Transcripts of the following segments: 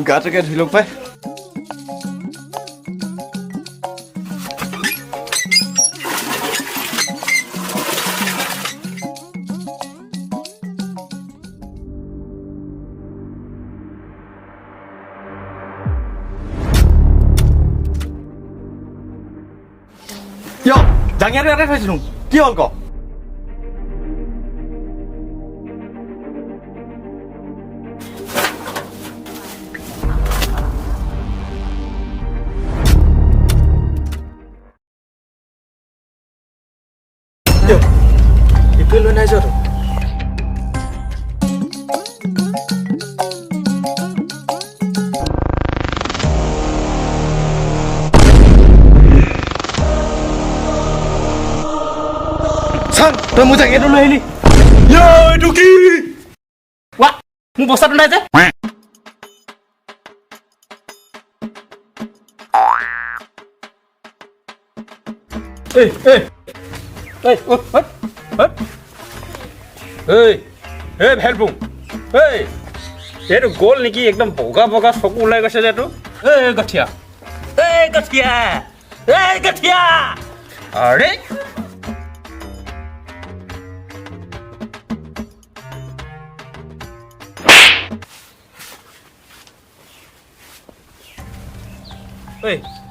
গাটোকে ধুই লওক পাই কিয় জাঙিয়াটো ইয়াতে থৈছিলো কি হ'ল ক itu lu naik jatuh. San, kamu jangan dulu ini. Ya, itu ki. Wah, mau bosan dulu aja. ভেলপুং এইটো গ'ল নেকি একদম বগা বগা চকু ওলাই গৈছে যে এইটো গঠিয়া গঠিয়া গঠিয়া আৰে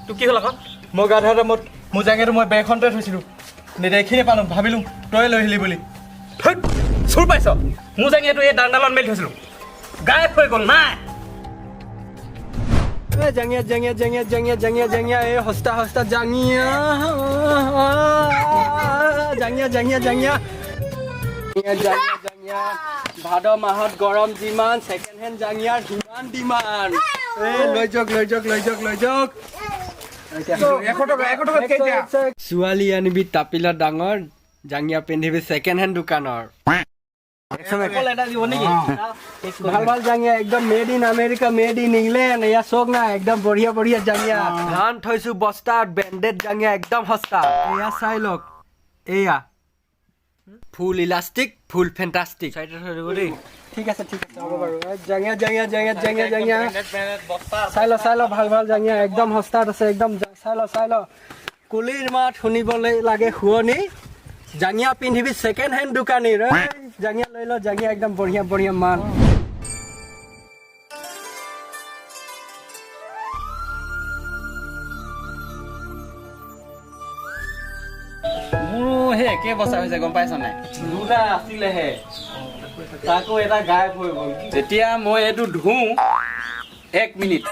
তোৰ কি হ'ল আকৌ মই গা ধোৱাৰ টাইমত মোৰ জাঙিয়াটো মই বেগখনতে থৈছিলোঁ নেদেখিনে পালোঁ ভাবিলোঁ তই লৈ আহিলি বুলি চুৰ পাইছ মোৰ জাঙিয়াটো এই দাণ্ডালত মেলি থৈছিলোঁ গায়ব হৈ গ'ল নাই জাঙিয়া জাঙিয়া জাঙিয়া জাঙিয়া জাঙিয়া জাঙিয়া এই সস্তা সস্তা জাঙিয়া জাঙিয়া জাঙিয়া জাঙিয়া জাঙিয়া জাঙিয়া ভাদ মাহত গৰম যিমান ছেকেণ্ড হেণ্ড জাঙিয়াৰ সিমান ডিমাণ্ড এই লৈ যাওক লৈ যাওক লৈ যাওক লৈ যাওক ছোৱালী আনিবি তাপিলা ডাঙৰ জাঙিয়া পিন্ধিবি ছেকেণ্ড হেণ্ড দোকানৰ ভাল ভাল জাঙিয়া একদম made in America made in England এয়া চক না একদম বঢ়িয়া বঢ়িয়া জাঙিয়া ধান থৈছো বস্তাত ব্ৰেণ্ডেড জাঙিয়া একদম সস্তা এয়া চাই লওক এয়া ফুল ইলাষ্টিক ফুল ফেণ্টাষ্টিক ঠিক আছে ঠিক আছে হ'ব বাৰু জাঙিয়া জাঙিয়া জাঙিয়া জাঙিয়া জাঙিয়া চাই ল ভাল ভাল জাঙিয়া একদম সস্তাত আছে একদম চাই ল কুলিৰ মাত শুনিবলৈ লাগে শুৱনি জাঙিয়া পিন্ধিবি ছেকেণ্ড হেণ্ড দোকানীৰ জাঙিয়া লৈ ল জাঙিয়া একদম বঢ়িয়া বঢ়িয়া মাল মোৰো সেই একে বছৰ হৈছে গম পাইছ নাই দুটা আছিলেহে তাকো এটা গায়ব হৈ গ'ল যেতিয়া মই এইটো ধুওঁ 1 মিনিট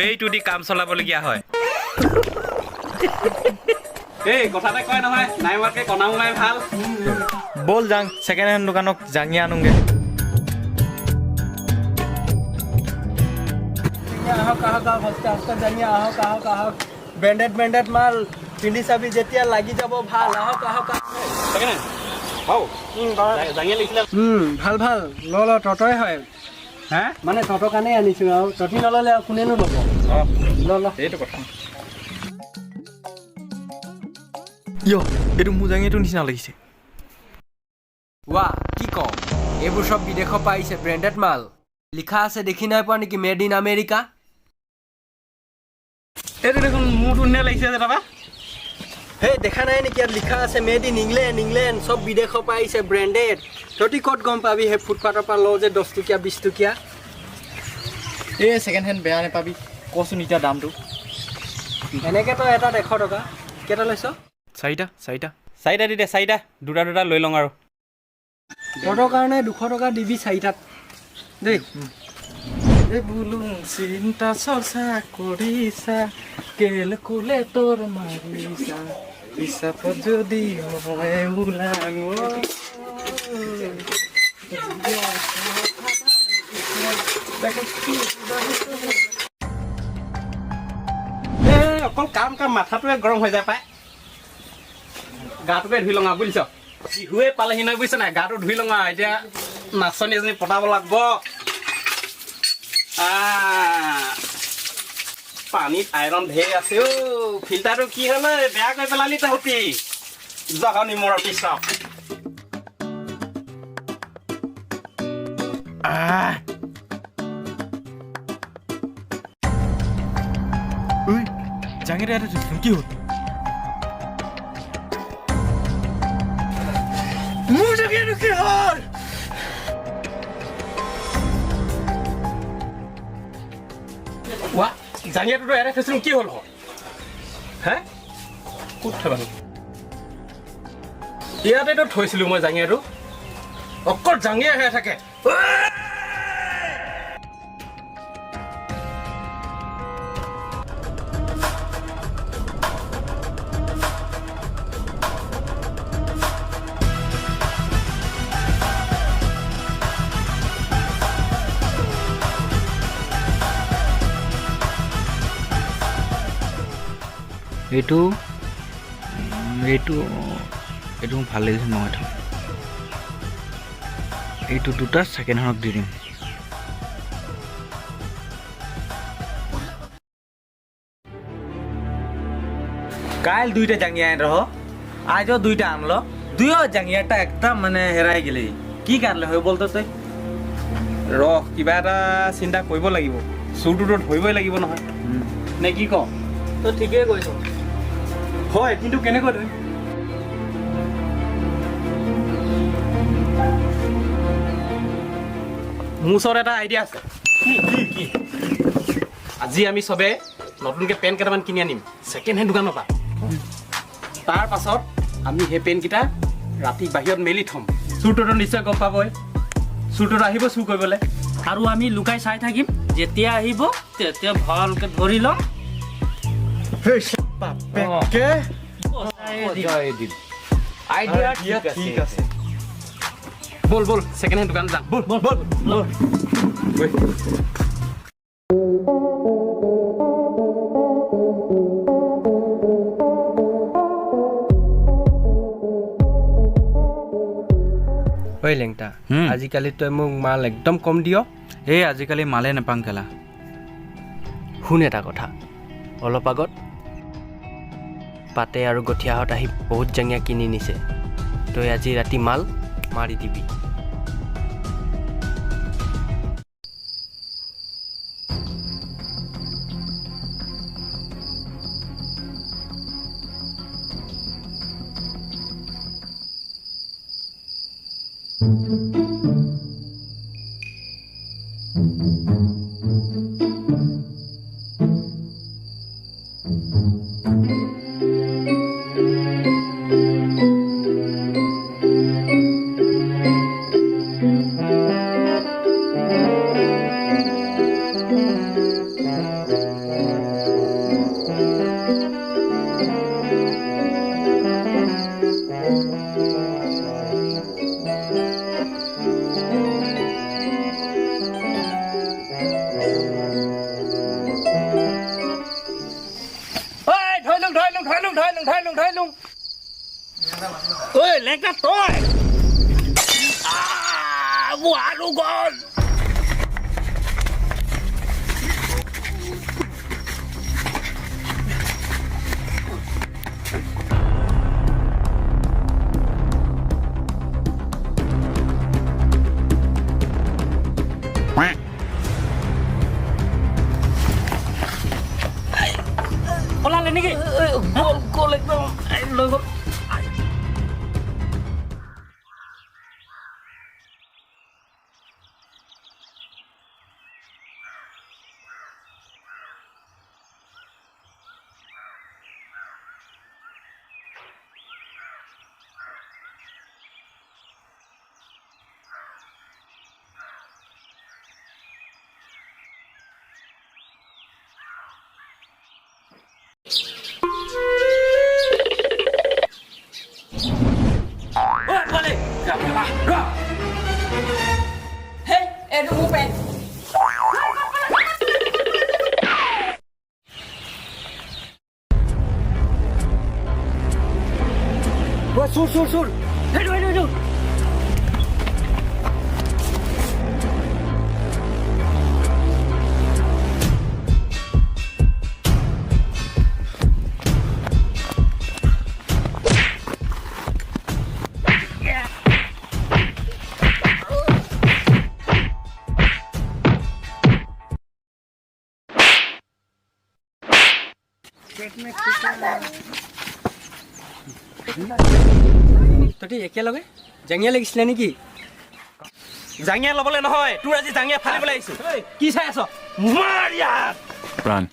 এইটো দি কাম চলাবলগীয়া হয় এই কথা এটা কয় নহয় নাই মাৰকে কণাও নাই ভাল বল যাং ছেকেণ্ড হেণ্ড দোকানক জাঙিয়া আনোগে আহক সস্তা সস্তা জাঙিয়া আহক ব্ৰেণ্ডেড মাল পিন্ধি চাবি যেতিয়া লাগি যাব ভাল আহক ভাল ভাল ল ততই হয় হা মানে ততৰ কাৰণেই আনিছোঁ আৰু ততি নল'লে আৰু কোনেনো ল'ব ল সেইটো কথা এইটো মোৰ জাঙিয়াটো নিচিনা লাগিছে ৱাহ কি কওঁ এইবোৰ চব বিদেশৰ পৰা আহিছে ব্ৰেণ্ডেড মাল লিখা আছে দেখি নাই পোৱা নেকি মেড ইন আমেৰিকা এইটো দেখোন মোৰ ধুনীয়া লাগিছে যে তাৰপৰা সেই দেখা নাই নেকি ইয়াত লিখা আছে মেড ইন ইংলেণ্ড চব বিদেশৰ পৰা আহিছে ব্ৰেণ্ডেড তহঁতি ক'ত গম পাবি সেই ফুটপাথৰ পৰা লওঁ যে 10 টকীয়া 20 টকীয়া এই ছেকেণ্ড হেণ্ড বেয়া নাপাবি কচোন এতিয়া দামটো এনেকৈ তই এটাত 100 টকা কেইটা লৈছ চাৰিটা দি দে চাৰিটা দুটা লৈ লওঁ আৰু তহঁতৰ কাৰণে 200 টকা দিবি চাৰিটাত দেই এই বুলুং চিন্তা চৰ্চা কৰিছা কেলকুলেটৰ মাৰিছা হিচাপত যদি মই ওলাঙো অকল কাম মাথাটোৱে গৰম হৈ যায় পাই গাটোকে ধুই লওঁ বুজিছ বিহুৱে পালেহি নহয় বুজিছ নাই গাটো ধুই লওঁ এতিয়া নাচনী এজনী পতাব লাগিব পানীত আইৰণ ঢেৰ আছে অ' ফিল্টাৰটো কি হ'ল বেয়া কৰি পেলালি তহঁতি জহনি মূৰৰ পিছত জাঙিয়াৰে এটা কি হ'ল মোৰ জাঙিয়াৰটো কি হ'ল ৱা জাঙিয়াটোতো এৰাই থৈছিলোঁ কি হ'ল হে ক'ত থবানো ইয়াতেতো থৈছিলোঁ মই জাঙিয়াটো অকল জাঙিয়াহে থাকে এইটো মোক ভাল লাগিছে মই থম এইটো দুটা ছেকেণ্ড হেণ্ডক দি দিম কাইল দুইটা জাঙিয়া রহ আজও দুইটা আনলো দুইও জাঙিয়াটা একদম মানে হেরাই গেলি কি কারলে হয় বলতো তুই ৰহ কিবা এটা চিন্তা কৰিব লাগিব চুৰটোতো ধৰিবই লাগিব নহয় নে কি ক তই ঠিকেই কৈছ হয় কিন্তু কেনেকৈ ধৰিম মোৰ ওচৰত এটা আইডিয়া আছে কি আজি আমি চবে নতুনকৈ পেন কেইটামান কিনি আনিম ছেকেণ্ড হেণ্ড দোকানৰ পৰা তাৰ পাছত আমি সেই পেনকেইটা ৰাতি বাহিৰত মেলি থ'ম চুৰটোতো নিশ্চয় গম পাবই চুৰটোতো আহিব চুৰ কৰিবলৈ আৰু আমি লুকাই চাই থাকিম যেতিয়া আহিব তেতিয়া ভালকে ধৰি ল'ম ঠিক আছে বল বল ছেকেণ্ড হেণ্ড দোকান যাম বল বল বল ঐ লেংটা আজিকালি তই মোক মাল একদম কম দিয় এই আজিকালি মালে নাপাং কেলা শুন এটা কথা অলপ আগত পাতে আৰু গঠিয়াহঁত আহি বহুত জাঙিয়া কিনি নিছে তই আজি ৰাতি মাল মাৰি দিবি ঐ লেকা তই বুঢ়াটো গ'ল ওলালে নেকি গ'ল গ'ল একদম লৈ গ'ল চুৰ তহঁতি একেলগে জাঙিয়া লাগিছিলে নেকি জাঙিয়া ল'বলৈ নহয় তোৰ আজি জাঙিয়া ফালিবলৈ আহিছো কি চাই আছ মাৰ ইয়াত Run.